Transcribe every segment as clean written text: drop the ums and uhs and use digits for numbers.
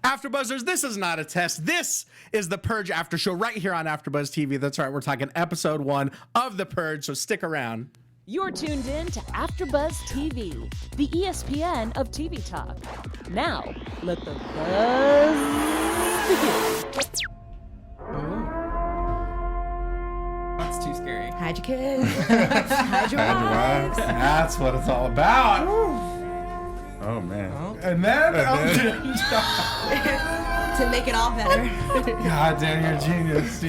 Afterbuzzers, this is not a test. This is the Purge After Show right here on Afterbuzz TV. That's right, we're talking episode 1 of the Purge, so stick around. You're tuned in to Afterbuzz TV, the ESPN of TV talk. Now, let the buzz begin. That's too scary. Hide your kids. Hide your wives. That's what it's all about. Oh, man. And then, To make it all better. God damn, you're a genius.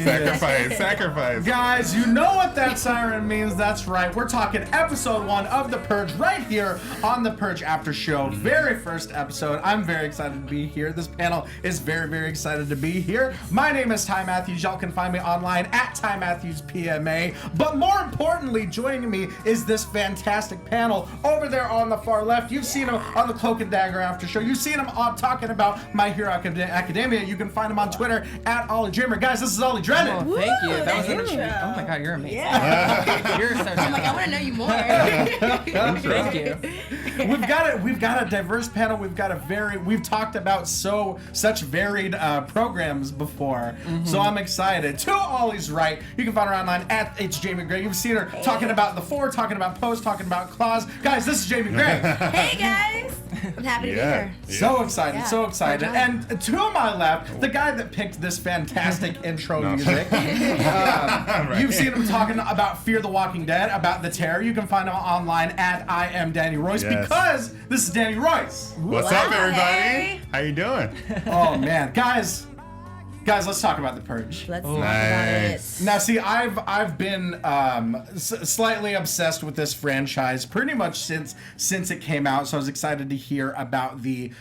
Sacrifice. Guys, you know what that siren means. That's right. We're talking episode 1 of The Purge right here on The Purge After Show. Very first episode. I'm very excited to be here. This panel is very, very excited to be here. My name is Ty Matthews. Y'all can find me online at Ty Matthews PMA. But more importantly, joining me is this fantastic panel over there on the far left. You've seen him on the Cloak and Dagger After Show. You've seen him talking about My Hero Academia. You can find him on Twitter at Ollie. Guys, this is Ollie Drennan. Oh, thank you. That was intro. Oh my God, you're amazing. Yeah. You're so I'm like, I want to know you more. Thank you. We've got a diverse panel. We've talked about such varied programs before. So I'm excited. To Ollie's right, you can find her online at it's Jaimi Gray. You've seen her talking about the Four, talking about Post, talking about Claws. Guys, this is Jaimi Gray. Hey guys, I'm happy to be here. So excited, Yeah. so excited. And to my left, the guy that picked this fantastic intro music. You've seen him talking about Fear the Walking Dead, about The Terror. You can find him online at I am Danny Royce because this is Danny Royce. What's up, everybody? How you doing? Oh man, guys, let's talk about The Purge. Let's talk about it. Now, see, I've been slightly obsessed with this franchise pretty much since it came out. So I was excited to hear about the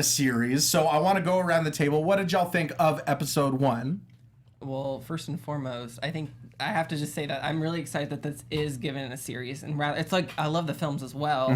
series. So I want to go around the table. What did y'all think of episode 1? Well, first and foremost, I think I have to just say that I'm really excited that this is given a series, and rather, it's like I love the films as well,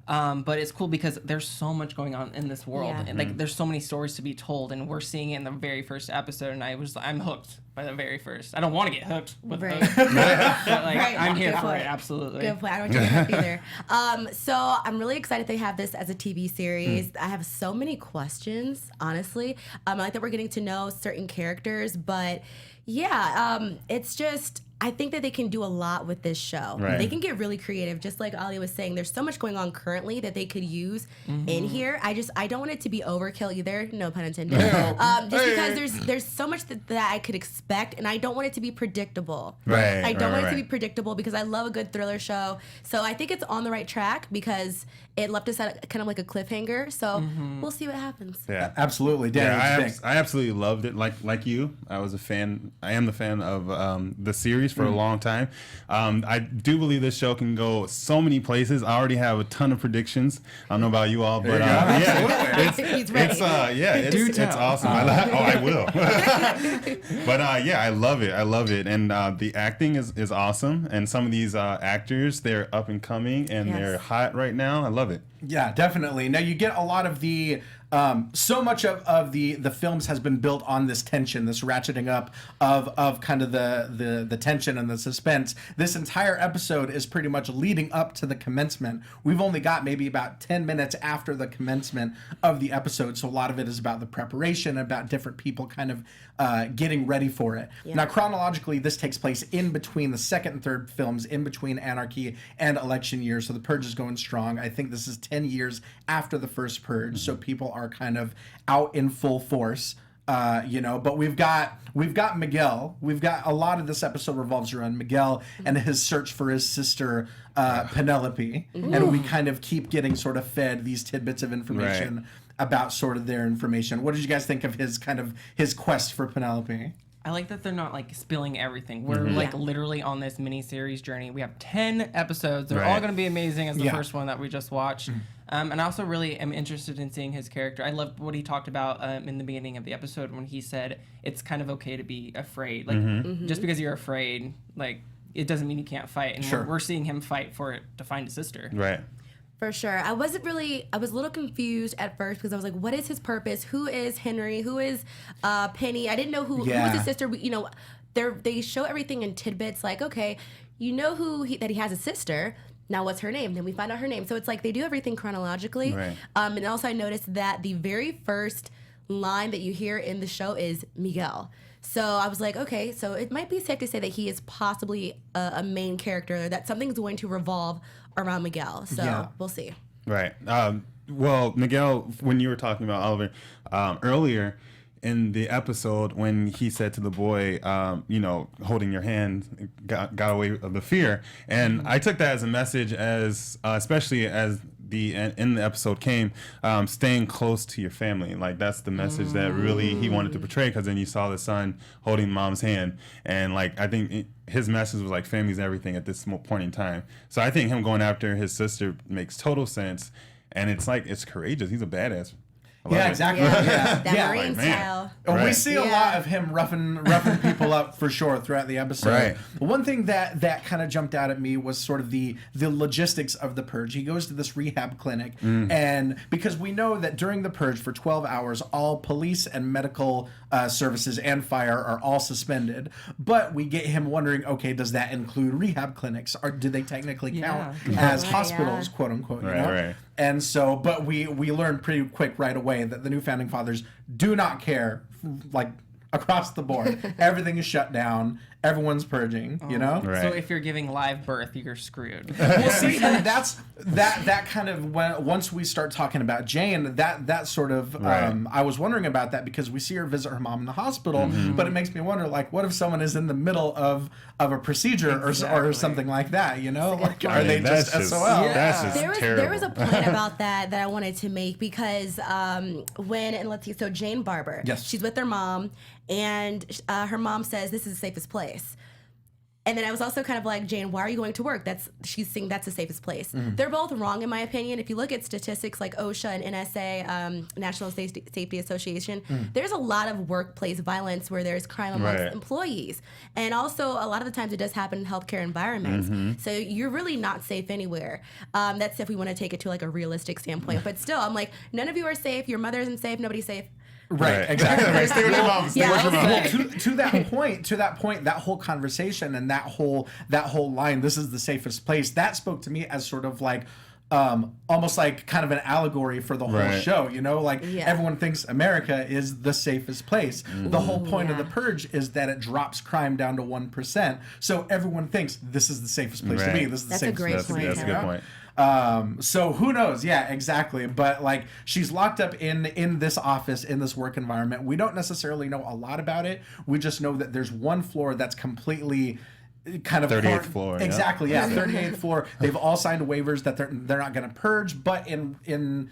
but it's cool because there's so much going on in this world, and like there's so many stories to be told, and we're seeing it in the very first episode, and I'm hooked by the very first. I don't want to get hooked with Right. hooked, but like Right. I'm here Good for point. it, absolutely. Good point. I don't want you to get either. So I'm really excited they have this as a TV series. I have so many questions, honestly. I like that we're getting to know certain characters, but yeah, it's just, I think that they can do a lot with this show. Right. They can get really creative, just like Ollie was saying. There's so much going on currently that they could use in here. I don't want it to be overkill either, no pun intended. Because there's so much that I could expect, and I don't want it to be predictable. Right, I don't want it right. to be predictable because I love a good thriller show. So I think it's on the right track because it left us at kind of like a cliffhanger. So we'll see what happens. Yeah. Absolutely, Danny. Yeah, what you think? I absolutely loved it. Like you, I was a fan. I am the fan of the series for a long time. I do believe this show can go so many places. I already have a ton of predictions. I don't know about you all, but He's ready. it's awesome. I will. But I love it, and the acting is awesome. And some of these actors, they're up and coming, and they're hot right now. I love it. Yeah, definitely. Now you get a lot of the so much of the films has been built on this tension, this ratcheting up of kind of the tension and the suspense. This entire episode is pretty much leading up to the commencement. We've only got maybe about 10 minutes after the commencement of the episode, so a lot of it is about the preparation, about different people kind of getting ready for it. Yeah. Now, chronologically, this takes place in between the second and third films, in between Anarchy and Election Year, so the Purge is going strong. I think this is 10 years after the first Purge, so people are kind of out in full force. But we've got Miguel. We've got a lot of this episode revolves around Miguel and his search for his sister Penelope, and we kind of keep getting sort of fed these tidbits of information about sort of their information. What did you guys think of his quest for Penelope? I like that they're not like spilling everything. We're like literally on this mini series journey. We have 10 episodes. They're all going to be amazing as the first one that we just watched. And I also really am interested in seeing his character. I loved what he talked about in the beginning of the episode when he said it's kind of okay to be afraid. Like just because you're afraid, like it doesn't mean you can't fight. And we're seeing him fight for it to find his sister. Right. For sure. I was a little confused at first because I was like, what is his purpose? Who is Henry? Who is Penny? I didn't know who was his sister. They show everything in tidbits like, okay, you know that he has a sister. Now what's her name? Then we find out her name. So it's like they do everything chronologically. Right. And also I noticed that the very first line that you hear in the show is Miguel. So I was like, okay, so it might be safe to say that he is possibly a main character, that something's going to revolve around Miguel. So we'll see. Right. Well, Miguel, when you were talking about Oliver earlier in the episode, when he said to the boy, holding your hand, got away with the fear. And I took that as a message, as especially as the in the episode came, staying close to your family. Like, that's the message that really he wanted to portray, because then you saw the son holding mom's hand, and like, I think his message was like, family's everything at this point in time. So I think him going after his sister makes total sense, and it's like, it's courageous. He's a badass. Exactly. That Marine style. Right. We see a lot of him roughing people up for sure throughout the episode. Right. One thing that kind of jumped out at me was sort of the logistics of the Purge. He goes to this rehab clinic, and because we know that during the Purge for 12 hours, all police and medical services and fire are all suspended. But we get him wondering, okay, does that include rehab clinics, or do they technically count as hospitals, quote unquote? Right. And so, but we learn pretty quick right away that the new founding fathers do not care, like, across the board. Everything is shut down. Everyone's purging, you know? Right. So if you're giving live birth, you're screwed. Well, see, and that's that kind of, once we start talking about Jane, that sort of, I was wondering about that, because we see her visit her mom in the hospital, but it makes me wonder, like, what if someone is in the middle of a procedure or something like that, you know? Like, are they just SOL? That's just terrible. There was a point about that I wanted to make, because let's see, so Jane Barber, she's with her mom, and her mom says, this is the safest place. And then I was also kind of like, Jane, why are you going to work? She's saying that's the safest place. They're both wrong, in my opinion. If you look at statistics like OSHA and NSA, National Safety Association, there's a lot of workplace violence where there's crime amongst employees. And also, a lot of the times it does happen in healthcare environments. So you're really not safe anywhere. That's if we want to take it to like a realistic standpoint. But still, I'm like, none of you are safe. Your mother isn't safe. Nobody's safe. Right, exactly. Stay with your mom. Stay with your mom. Well, to that point, that whole conversation and that whole line, this is the safest place, that spoke to me as sort of like, almost like kind of an allegory for the whole show, you know? Like, everyone thinks America is the safest place. The whole point of the Purge is that it drops crime down to 1%. So everyone thinks this is the safest place to be. This is the safest place to be. That's a good point. So who knows? Yeah, exactly. But like, she's locked up in this office, in this work environment. We don't necessarily know a lot about it. We just know that there's one floor that's completely kind of 38th floor. Exactly. Yeah, 38th floor. They've all signed waivers that they're not going to purge, but in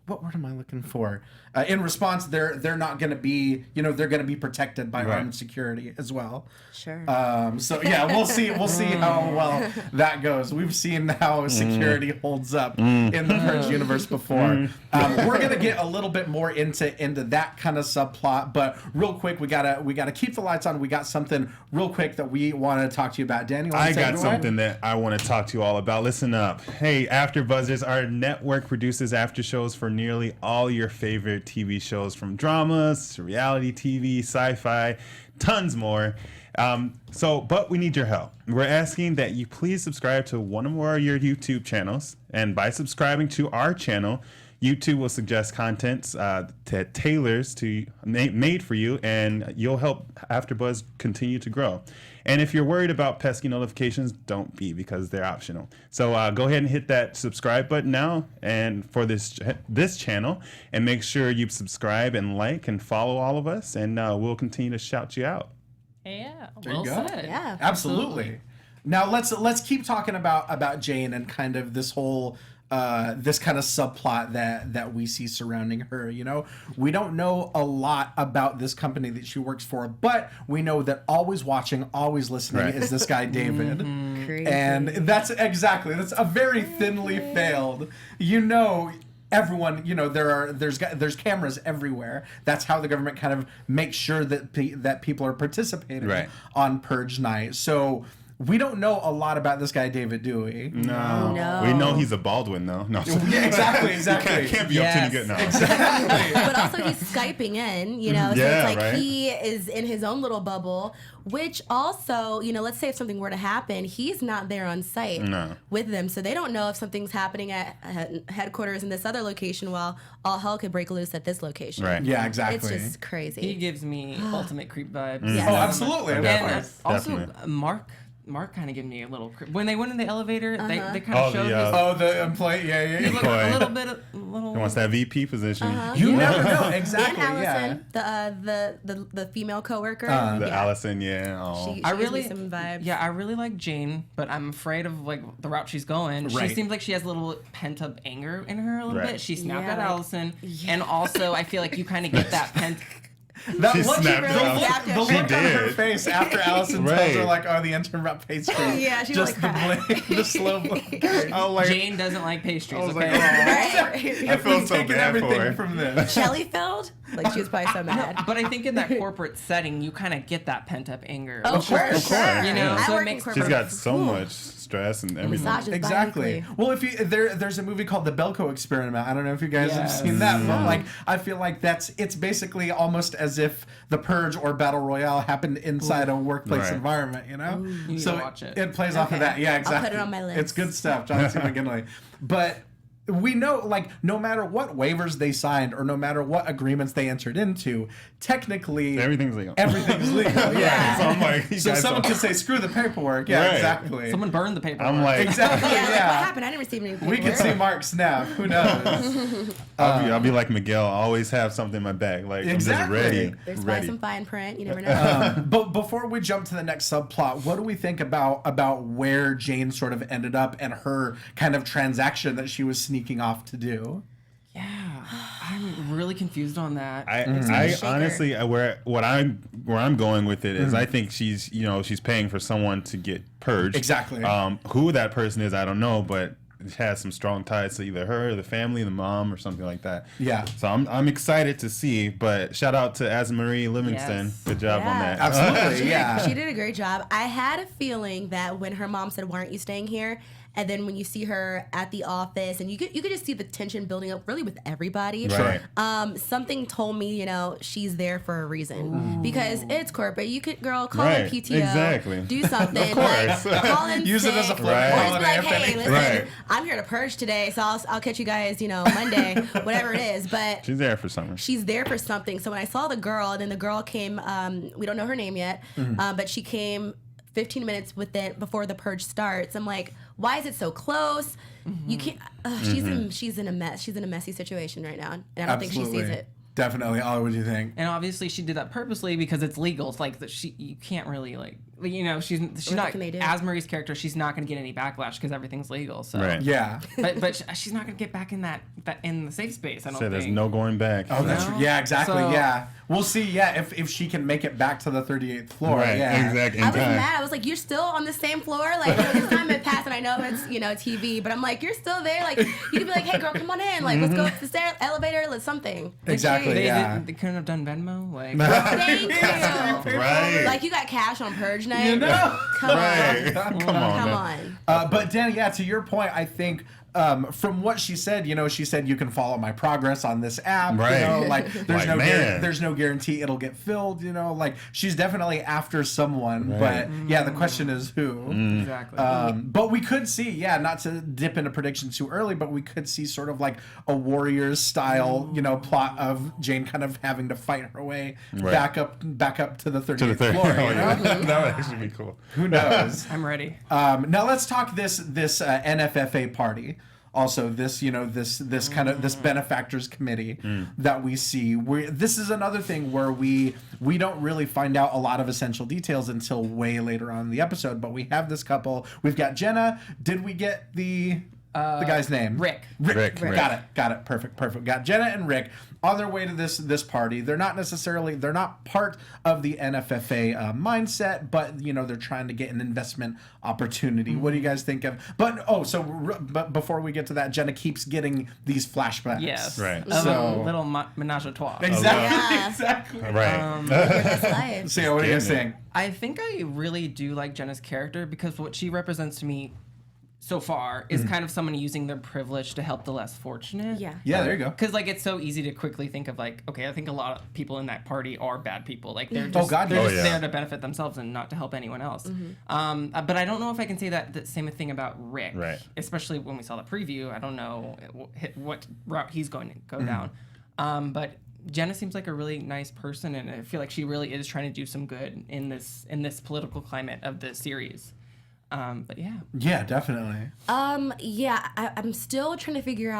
what word am I looking for? In response, they're not going to be, they're going to be protected by armed security as well. Sure. So yeah, we'll see how well that goes. We've seen how security holds up in the Purge universe before. We're going to get a little bit more into that kind of subplot, but real quick, we gotta keep the lights on. We got something real quick that we want to talk to you about. Danny, I got something that I want to talk to you all about. Listen up. Hey, AfterBuzzers, our network produces after shows for nearly all your favorite TV shows, from dramas to reality TV, sci-fi, tons more. But we need your help. We're asking that you please subscribe to one or more of your YouTube channels. And by subscribing to our channel, YouTube will suggest contents that tailors to made for you, and you'll help AfterBuzz continue to grow. And if you're worried about pesky notifications, don't be, because they're optional. So go ahead and hit that subscribe button now, and for this channel, and make sure you subscribe and like and follow all of us, and we'll continue to shout you out. Yeah, there you go. Said. Yeah, absolutely. Now let's keep talking about Jane and kind of this whole this kind of subplot that we see surrounding her. We don't know a lot about this company that she works for, but we know that always watching, always listening is this guy David. And that's a very thinly veiled. Everyone, there's cameras everywhere. That's how the government kind of makes sure that people are participating on Purge Night. So we don't know a lot about this guy, David, do we? No. We know he's a Baldwin, though. No. Yeah, exactly. Can't be up to any good now. Exactly. But also he's Skyping in, so it's like he is in his own little bubble, which also, let's say if something were to happen, he's not there on site with them. So they don't know if something's happening at headquarters in this other location while all hell could break loose at this location. Right. Yeah, exactly. It's just crazy. He gives me ultimate creep vibes. Yes. Oh, absolutely. And also, Definitely. Mark kind of gave me a little creep. When they went in the elevator, they kind Oh, of showed the employee. Yeah. he looked a little bit. He wants that VP position. You never know. Exactly. And Allison, the female coworker. Allison, Oh. She I gives really me some vibes. Yeah, I really like Jane, but I'm afraid of the route she's going. Right. She seems like she has a little pent up anger in her a little Right. bit. She snapped at like- Allison, and also I feel like you kind of get that pent. That She look, snapped really it snapped the it. look She on her did. face after Allison tells Right. her, like, oh, the intern brought pastry. Yeah, she just really the blink, the slow blink. Oh, like, Jane doesn't like pastries. I was Okay. like, Right. I feel so taking bad for everything her. from this. Shelly filled? Like she was probably so mad. But I think in that corporate setting, you kind of get that pent up anger. Oh, Of course. Of course. You know, I so it work makes- in She's corporate. got so much stress and everything. Massages Exactly. bi-weekly. Well, if you there's a movie called The Belko Experiment. I don't know if you guys have Yes. seen that, but like I feel like it's basically almost as if the Purge or Battle Royale happened inside a workplace Right. environment. You need so to watch it. it plays off of that. Yeah, exactly. I'll put it on my list. It's good stuff, John C. McGinley. But we know, like, no matter what waivers they signed or no matter what agreements they entered into, technically Everything's legal. everything's legal. Yeah. So I'm like, you So guys someone don't- could say, "Screw the paperwork." Yeah, Right. exactly. Someone burned the paperwork. I'm like, Exactly. Yeah, like, what Yeah. happened? I didn't receive any We could see Mark snap. Who knows? I'll be like Miguel. I always have something in my bag. Like Exactly. I'm just ready. There's probably ready. some fine print. You never know. But before we jump to the next subplot, what do we think about where Jane sort of ended up and her kind of transaction that she was sneaking off to do? Yeah, I'm really confused on that. I shaker. honestly, where I'm going with it is I think she's paying for someone to get purged. Exactly. Who that person is, I don't know, but it has some strong ties to either her, the family, the mom, or something like that. Yeah. So I'm excited to see. But shout out to Asmarie Livingston. Yes. Good job on that. Absolutely. Yeah. She did a great job. I had a feeling that when her mom said, "Why aren't you staying here?" and then when you see her at the office, and you could just see the tension building up really with everybody. Right. Something told me, she's there for a reason because it's corporate. You could, girl, call Right. in PTO, Exactly. do something, Of course. like, call in Use it sick, as a float Right. or just holiday. be like, if hey, anything. listen, Right. I'm here to purge today, so I'll catch you guys, Monday, whatever it is. But She's there for something. she's there for something. So when I saw the girl, and then the girl came, we don't know her name yet, but she came 15 minutes before the purge starts. I'm like, why is it so close? You can't. She's in a mess. She's in a messy situation right now, and I don't think she sees it. Definitely. Ollie, what do you think? And obviously she did that purposely because it's legal. It's like you can't really she's not can they do? Asmarie's character. She's not going to get any backlash because everything's legal. So Right. Yeah. but she's not going to get back in that in the safe space. I don't So there's think. no going back. Oh, that's No. yeah, exactly. So- Yeah. We'll see. Yeah, if she can make it back to the 38th floor. Right. Yeah. Exactly. I was mad. I was like, you're still on the same floor? Like, this time had passed, and I know it's, TV, but I'm like, you're still there? Like, you could be like, hey, girl, come on in. Like, let's go up the elevator. Let's something. Exactly. They Yeah. couldn't have done Venmo. Like Thank you. Right. Like, you got cash on Purge Night? You know? Come on. Right. Come on. Come man. on. But Dan, yeah, to your point, I think from what she said, she said you can follow my progress on this app. Right. Like there's Like, man. there's no guarantee it'll get filled. Like she's definitely after someone, Right. but yeah, the question is who. exactly. But we could see, yeah, not to dip into predictions too early, but we could see sort of like a Warriors style, plot of Jane kind of having to fight her way Right. back up to the 38th To the third. floor. Oh, You know? yeah. That would actually be cool. Who knows? I'm ready. Now let's talk this NFFA party. Also, this kind of this benefactors committee that we see. This is another thing where we don't really find out a lot of essential details until way later on in the episode. But we have this couple. We've got Jenna. Did we get the The guy's name. Rick. Rick. Got it. Perfect. Got Jenna and Rick on their way to this party. They're not part of the NFFA mindset, but they're trying to get an investment opportunity. What do you guys think of? But before we get to that, Jenna keeps getting these flashbacks. Yes. Right. So little menage a trois. Exactly. Right. So what are you guys saying? I think I really do like Jenna's character because what she represents to me so far is kind of someone using their privilege to help the less fortunate. Yeah. Yeah, there you go. Because it's so easy to quickly think of okay, I think a lot of people in that party are bad people. They're just, there to benefit themselves and not to help anyone else. But I don't know if I can say the same thing about Rick. Right. Especially when we saw the preview, I don't know what route he's going to go down. But Jenna seems like a really nice person, and I feel like she really is trying to do some good in this political climate of the series. But yeah. Yeah, definitely. I'm still trying to figure her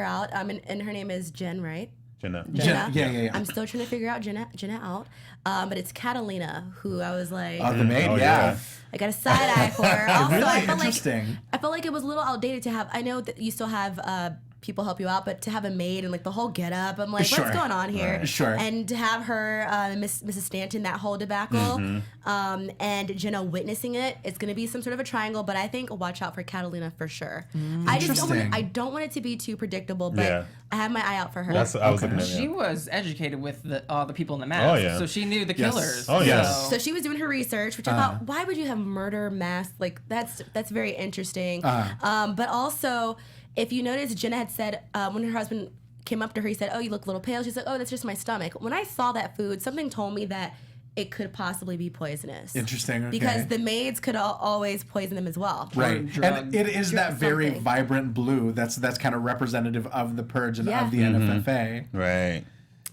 out. And her name is Jen, right? Jenna. Yeah. I'm still trying to figure out Jenna out. But it's Catalina, who I was like, the maid, yeah. I got a side eye for her. Also, Really interesting. I felt like it was a little outdated to have. I know that you still have people help you out, but to have a maid and the whole get up, I'm like, what's going on here? Right. Sure. And to have her, Mrs. Stanton, that whole debacle, and Jenna witnessing it, it's going to be some sort of a triangle. But I think watch out for Catalina for sure. I don't want it to be too predictable, but I have my eye out for her. That's what I was looking at. She was educated with all the people in the mask. Oh, yeah. So she knew the killers. Oh, yes. So she was doing her research, which I thought, why would you have murder mask? That's very interesting. But also, if you notice, Jenna had said when her husband came up to her, he said, "Oh, you look a little pale." She's like, "Oh, that's just my stomach." When I saw that food, something told me that it could possibly be poisonous. Interesting. Okay. Because the maids could always poison them as well. Right. And it is that very vibrant blue that's kind of representative of the Purge and of the NFFA. Right.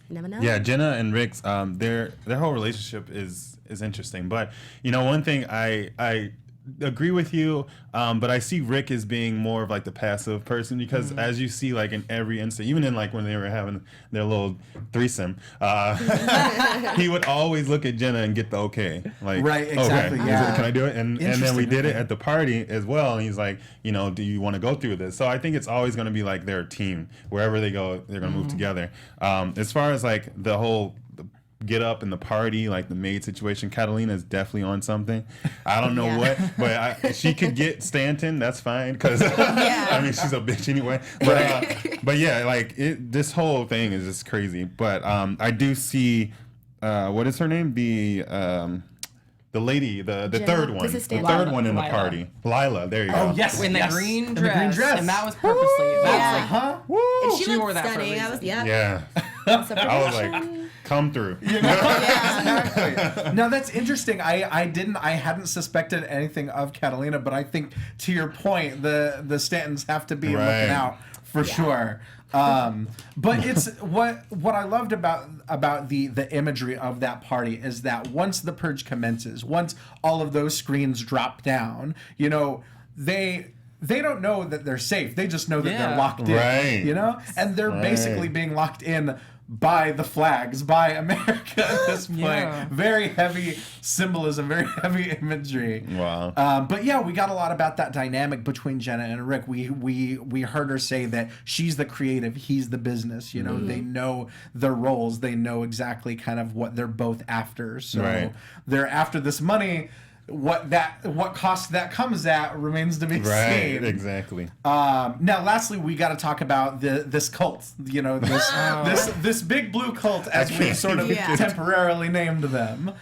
Never know. Yeah, Jenna and Rick's their whole relationship is interesting. But one thing I agree with you, but I see Rick as being more of the passive person because as you see in every instant, even in when they were having their little threesome, he would always look at Jenna and get the okay. Right, exactly. Okay, yeah. can I do it? And then we did it at the party as well. And he's like, do you want to go through this? So I think it's always going to be they're a team. Wherever they go, they're going to move together. As far as the whole get up in the party, the maid situation, Catalina is definitely on something. I don't know what, but she could get Stanton. That's fine because I mean she's a bitch anyway. But yeah, this whole thing is just crazy. But I do see what is her name? The lady, the third one, the third one in the party, Lila. There you go. Oh yes, in the green dress, and that was purposely. That's huh? Woo! And she wore looked that stunning. for a reason. Yeah. I was like, come through. Now that's interesting. I hadn't suspected anything of Catalina, but I think to your point, the Stantons have to be looking out for sure. But it's what I loved about the imagery of that party is that once the Purge commences, once all of those screens drop down, they don't know that they're safe. They just know that they're locked in. Right. And they're basically being locked in by the flags, by America at this point. Yeah. Very heavy symbolism, very heavy imagery. Wow. But yeah, we got a lot about that dynamic between Jenna and Rick. We heard her say that she's the creative, he's the business. They know their roles. They know exactly kind of what they're both after. So they're after this money. What cost that comes at remains to be seen. Right, exactly. Now, lastly, we got to talk about this cult. This big blue cult, as we sort of temporarily named them.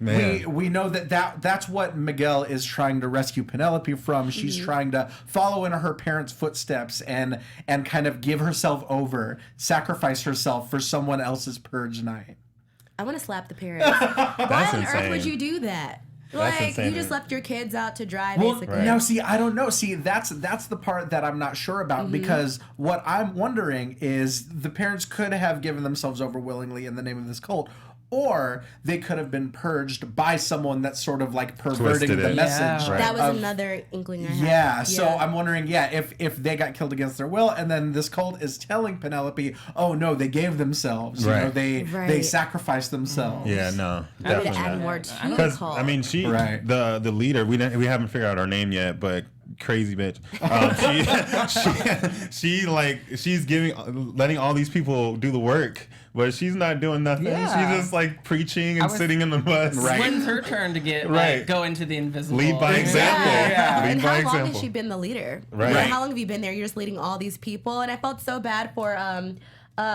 We know that's what Miguel is trying to rescue Penelope from. She's trying to follow in her parents' footsteps and kind of give herself over, sacrifice herself for someone else's Purge Night. I want to slap the parents. Why on earth would you do that? You just left your kids out to dry, basically. No, see, I don't know. See, that's the part that I'm not sure about because what I'm wondering is the parents could have given themselves over willingly in the name of this cult, or they could have been purged by someone that's sort of perverting the message. Yeah. That was another inkling I had. Yeah, so I'm wondering, if they got killed against their will, and then this cult is telling Penelope, oh no, they gave themselves. They sacrificed themselves. Yeah, no, I would add more to the cult. I mean, the leader. We haven't figured out her name yet, but crazy bitch. She's letting all these people do the work, but she's not doing nothing. Yeah. She's just like preaching and sitting in the bus. Right. When's her turn to get go into the invisible? Lead by example. Yeah. Lead and by how long example. has she been the leader? Right. How long have you been there? You're just leading all these people, and I felt so bad for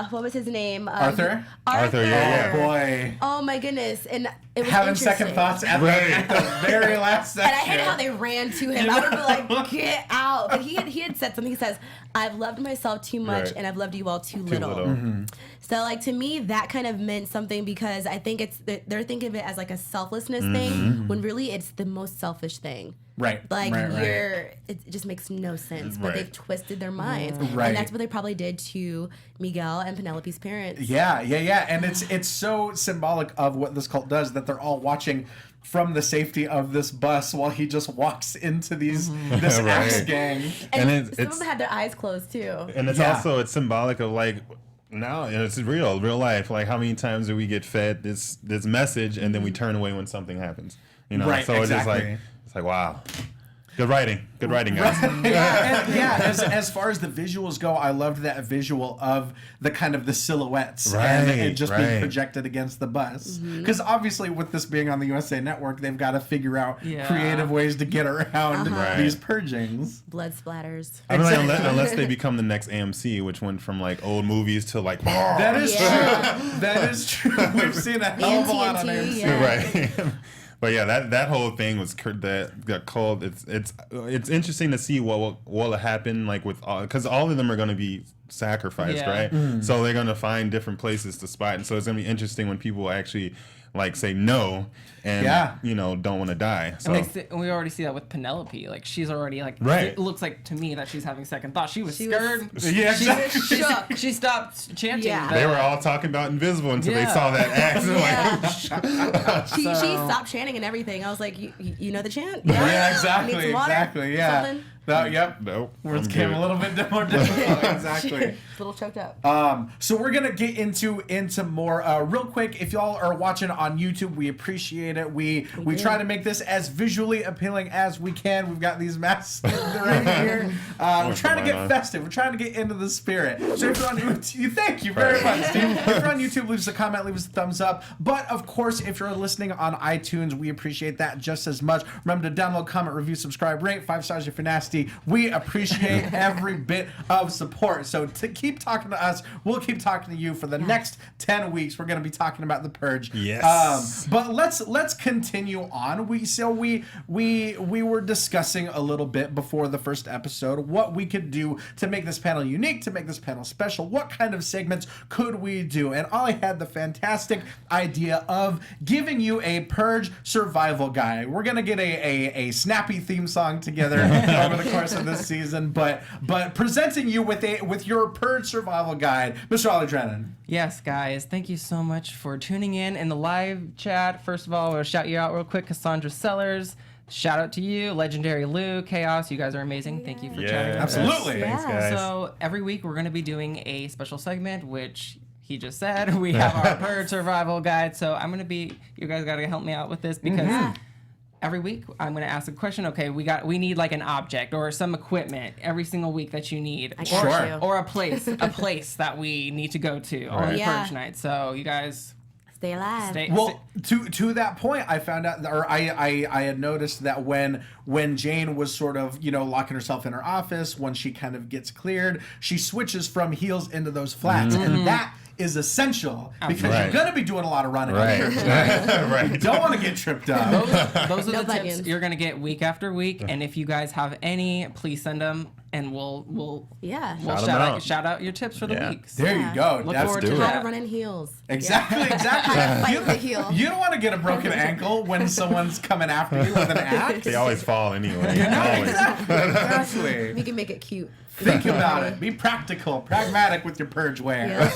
what was his name? Arthur? Arthur, yeah. Oh, boy. Oh, my goodness. And it was Having interesting. second thoughts at the very last section. And I hated how they ran to him. I would have been like, get out. But he had said something. He says, I've loved myself too much and I've loved you all too little. Mm-hmm. So, like, to me, that kind of meant something because I think they're thinking of it as like a selflessness thing when really it's the most selfish thing. Right. Like, right. it just makes no sense. But they've twisted their minds. Right. And that's what they probably did to Miguel and Penelope's parents. Yeah. And it's so symbolic of what this cult does that they're all watching from the safety of this bus while he just walks into this axe gang. And some of them had their eyes closed, too. And it's also, it's symbolic of like, now it's real life. Like, how many times do we get fed this message and then we turn away when something happens? You know, right, so exactly. it's like wow. Good writing, guys. As far as the visuals go, I loved that visual of the kind of the silhouettes and it just being projected against the bus. Because obviously, with this being on the USA Network, they've got to figure out creative ways to get around these purgings. Blood splatters. I mean, like, unless they become the next AMC, which went from like old movies to like. That is true. That is true. We've seen a hell of a lot on AMC. Right. But yeah, that whole thing was that called. It's interesting to see what will happen like with all, because all of them are going to be sacrificed, right? So they're going to find different places to spot, and so it's going to be interesting when people actually like say no and don't want to die. So and we already see that with Penelope. Like she's already like it looks like to me that she's having second thoughts. She was scared. She stopped chanting. Yeah. They were all talking about invisible until they saw that axe. She stopped chanting and everything. I was like, you know the chant? Yeah, exactly. Need some water? Exactly. Yeah. Something? Nope. Words came a little bit more difficult. Exactly. A little choked up. So we're gonna get into more real quick. If y'all are watching on YouTube, we appreciate it. We try to make this as visually appealing as we can. We've got these masks right here. We're trying to get festive. We're trying to get into the spirit. So if you're on YouTube, thank you very much, Steve. If you're on YouTube, leave us a comment, leave us a thumbs up. But of course, if you're listening on iTunes, we appreciate that just as much. Remember to download, comment, review, subscribe, rate 5 stars if you're nasty. We appreciate every bit of support. So to keep talking to us, we'll keep talking to you for the next 10 weeks. We're going to be talking about the Purge. Yes. But let's continue on. We were discussing a little bit before the first episode what we could do to make this panel unique, to make this panel special. What kind of segments could we do? And Ollie had the fantastic idea of giving you a Purge survival guide. We're going to get a snappy theme song together over the course of this season, but presenting you with your Purge survival guide, Mr. Ollie Drennan. Yes, guys, thank you so much for tuning in the live chat. First of all, we'll shout you out real quick. Cassandra Sellers, shout out to you. Legendary Lou, Chaos, you guys are amazing. Thank you for chatting with us. Absolutely. Thanks, guys. So every week we're going to be doing a special segment, which he just said. We have our Purge survival guide. So you guys got to help me out with this because every week I'm going to ask a question. Okay, we need like an object or some equipment every single week that you need, or a place that we need to go to on Purge Night. So you guys stay alive. To that point, I found out, or I had noticed that when Jane was sort of locking herself in her office, when she kind of gets cleared, she switches from heels into those flats, and that is essential because you're going to be doing a lot of running. You don't want to get tripped up. Those are the tips you're going to get week after week. And if you guys have any, please send them and we'll shout out your tips for the week. So there you go. Look forward to how to run in heels. Exactly. How to fight the heel. You don't want to get a broken ankle when someone's coming after you with an axe. They always fall anyway. Exactly. We can make it cute. Think about it. Be practical, pragmatic with your Purge wear.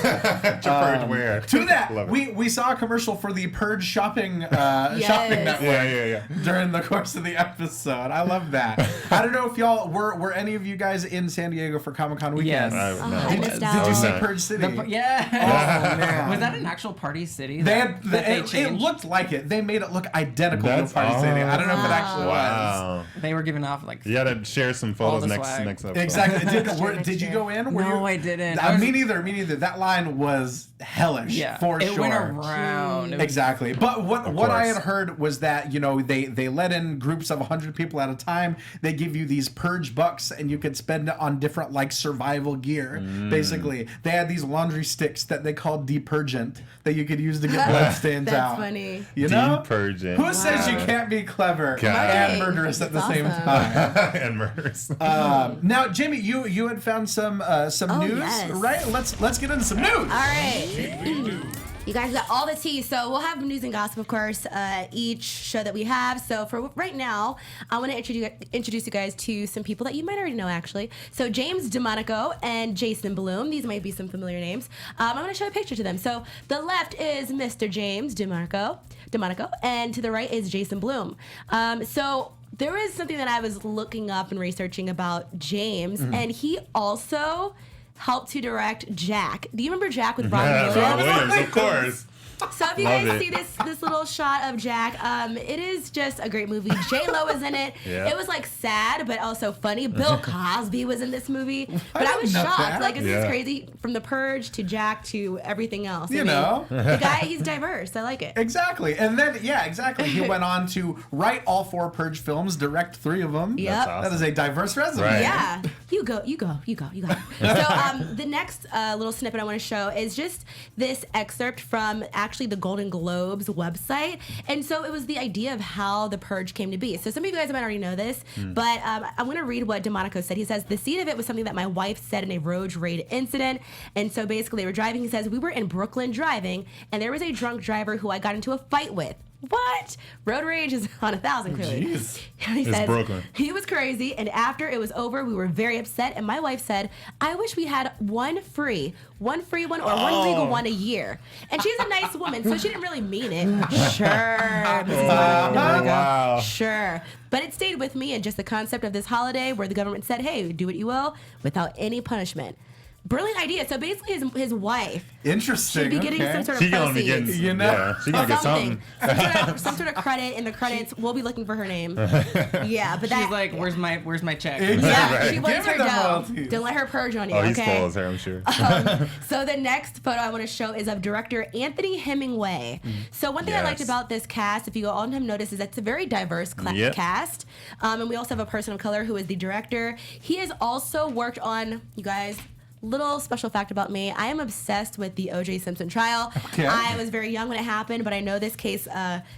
Purge wear. To that, we saw a commercial for the Purge shopping network Yeah. during the course of the episode. I love that. I don't know if y'all were any of you guys guys in San Diego for Comic-Con weekend? Yes. I missed out. Did you see Purge City? Yeah. Oh, man. Was that an actual Party City? It looked like it. They made it look identical to Party City. I don't know if it actually was. They were giving off like. You gotta share some photos next episode. Exactly. Did you go in? No, I didn't. Me neither. That line was hellish for sure. It went around. Exactly. But what I had heard was that, they let in groups of 100 people at a time. They give you these Purge bucks and you could spend it on different like survival gear. Basically, they had these laundry sticks that they called detergent that you could use to get blood stains out. That's funny. You know? Detergent. Who says you can't be clever and murderous at the same time? And murderous. Now, Jaimi, you had found some news, yes. right? Let's get into some news. All right. You guys got all the tea. So we'll have news and gossip, of course, each show that we have. So for right now, I want to introduce you guys to some people that you might already know, actually. So James DeMonico and Jason Blum. These might be some familiar names. I'm going to show a picture to them. So the left is Mr. James DeMonico, and to the right is Jason Blum. So there is something that I was looking up and researching about James, and he also helped to direct Jack. Do you remember Jack with Robin Williams? Williams, of course. So if you guys see this little shot of Jack, it is just a great movie. J-Lo is in it. Yeah. It was like sad, but also funny. Bill Cosby was in this movie. But I was shocked. That. Like, this is crazy. From The Purge to Jack to everything else. The guy, he's diverse. I like it. Exactly. And then, exactly. He went on to write all 4 Purge films, direct 3 of them. Yep. Awesome. That is a diverse resume. Right. Yeah. You go. So the next little snippet I want to show is just this excerpt from actually the Golden Globes website. And so it was the idea of how the Purge came to be. So some of you guys might already know this, but I'm going to read what DeMonico said. He says, the seed of it was something that my wife said in a road rage incident. And so basically they were driving. He says, we were in Brooklyn driving, and there was a drunk driver who I got into a fight with. What? Road rage is on 1,000 clearly. Jeez. He says, Brooklyn. he was crazy, and after it was over, we were very upset, and my wife said, I wish we had one free one or one legal one a year. And she's a nice woman, so she didn't really mean it. Sure. Wow. Sure. But it stayed with me, and just the concept of this holiday where the government said, hey, do what you will without any punishment. Brilliant idea. So basically, his wife Interesting. should be getting some sort of She gonna be proceeds. getting, she gonna get something. Some sort of credit in the credits. We'll be looking for her name. Yeah, but She's like, where's my check? Yeah, Right. she wants Give her her the dough. royalties. Don't let her purge on you, Oh, he okay? spoils her, I'm sure. So the next photo I want to show is of director Anthony Hemingway. So one thing I liked Yes. about this cast, if you all have noticed, is that it's a very diverse cast. And we also have a person of color who is the director. He has also worked on, you guys, little special fact about me, I am obsessed with the O.J. Simpson trial. Okay. I was very young when it happened, but I know this case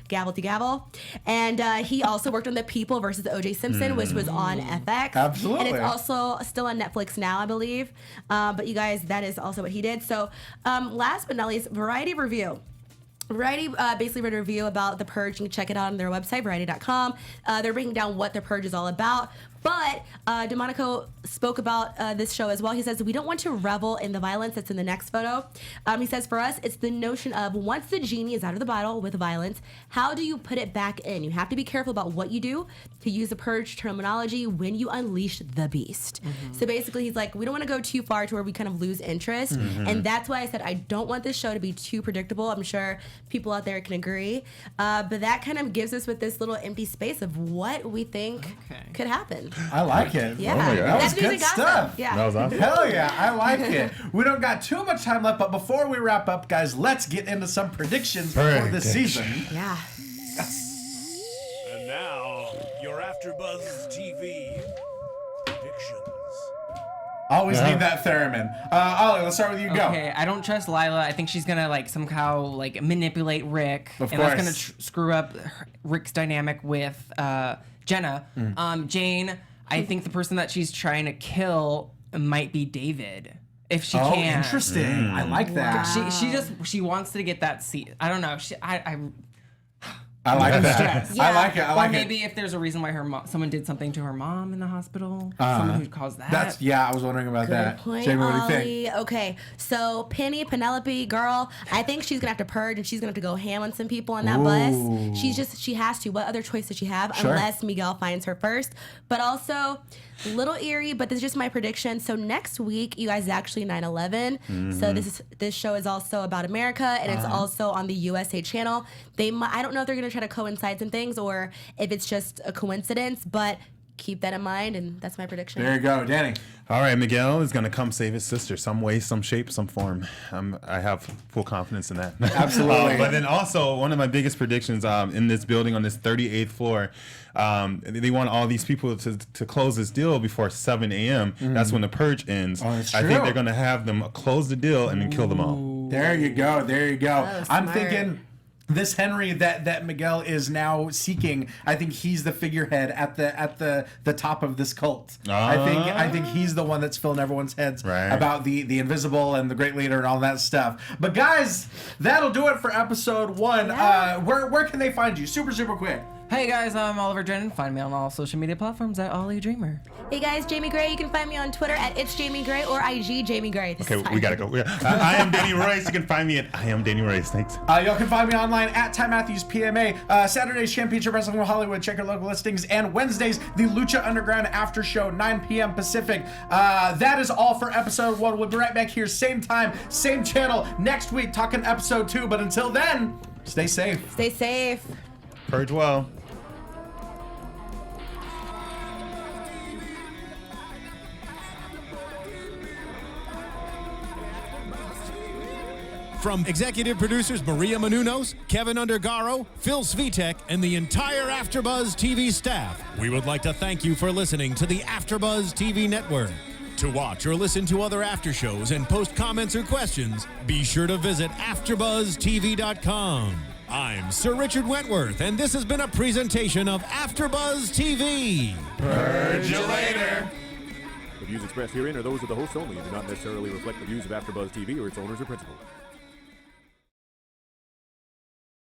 gavel to gavel. And he also worked on The People versus O.J. Simpson, which was on FX. Absolutely. And it's also still on Netflix now, I believe. But you guys, that is also what he did. So last but not least, Variety Review. Variety basically wrote a review about The Purge. You can check it out on their website, variety.com. They're breaking down what The Purge is all about. But DeMonico spoke about this show as well. He says, we don't want to revel in the violence that's in the next photo. He says, for us, it's the notion of once the genie is out of the bottle with violence, how do you put it back in? You have to be careful about what you do, to use the Purge terminology, when you unleash the beast. So basically, he's like, we don't want to go too far to where we kind of lose interest. And that's why I said I don't want this show to be too predictable. I'm sure people out there can agree. But that kind of gives us with this little empty space of what we think could happen. I like it. Yeah. Oh my God. That was That's good music gossip. stuff. Yeah. That was awesome. Hell yeah, I like it. We don't got too much time left, but before we wrap up, guys, let's get into some predictions for this season. Yeah. And now, your AfterBuzz TV predictions. Always need that theremin. Ollie, let's start with you. Go. Okay, I don't trust Lila. I think she's gonna somehow manipulate Rick, Of and course. that's gonna screw up Rick's dynamic with Jenna. Jane, I think the person that she's trying to kill might be David. If she Oh, can. interesting. I like that. She wants to get that seat. I don't know. I like that. Stress. I like it. I like or maybe if there's a reason why someone did something to her mom in the hospital, someone who caused that. I was wondering about that. Point, Jaimi, what do you Ollie. think? Okay, so Penelope, girl, I think she's gonna have to purge and she's gonna have to go ham on some people on that bus. She has to. What other choice does she have? Sure. Unless Miguel finds her first. But also, little eerie, but this is just my prediction. So next week, you guys, is actually 9/11. So this show is also about America, and it's also on the USA channel. I don't know if they're gonna try to coincide some things or if it's just a coincidence, but keep that in mind, and that's my prediction. There you go, Danny. All right, Miguel is going to come save his sister some way, some shape, some form. I have full confidence in that. Absolutely. But then also, one of my biggest predictions in this building on this 38th floor, they want all these people to close this deal before 7 a.m. That's when the purge ends. Oh, that's I true. think they're going to have them close the deal and then kill them all. There you go. There you go. Oh, I'm smart. thinking this Henry that Miguel is now seeking. I think he's the figurehead at the top of this cult. I think he's the one that's filling everyone's heads about the invisible and the great leader and all that stuff. But guys, that'll do it for episode 1. Yeah. Where can they find you? Super quick. Hey guys, I'm Oliver Drennan. Find me on all social media platforms at Ollie Dreamer. Hey guys, Jaimi Gray. You can find me on Twitter at It's Jaimi Gray or IG Jaimi Gray. Okay, we gotta go. I am Danny Royce. You can find me at I am Danny Royce. Thanks. Y'all can find me online at Ty Matthews PMA. Saturdays, Championship Wrestling with Hollywood. Check your local listings. And Wednesdays, the Lucha Underground After Show, 9 p.m. Pacific. That is all for episode 1. We'll be right back here, same time, same channel, next week, talking episode 2. But until then, stay safe. Stay safe. Purge well. From executive producers Maria Menounos, Kevin Undergaro, Phil Svitek, and the entire Afterbuzz TV staff, we would like to thank you for listening to the Afterbuzz TV network. To watch or listen to other after shows and post comments or questions, be sure to visit AfterbuzzTV.com. I'm Sir Richard Wentworth, and this has been a presentation of Afterbuzz TV. Purge you later. The views expressed herein are those of the hosts only and do not necessarily reflect the views of AfterBuzz TV or its owners or principals.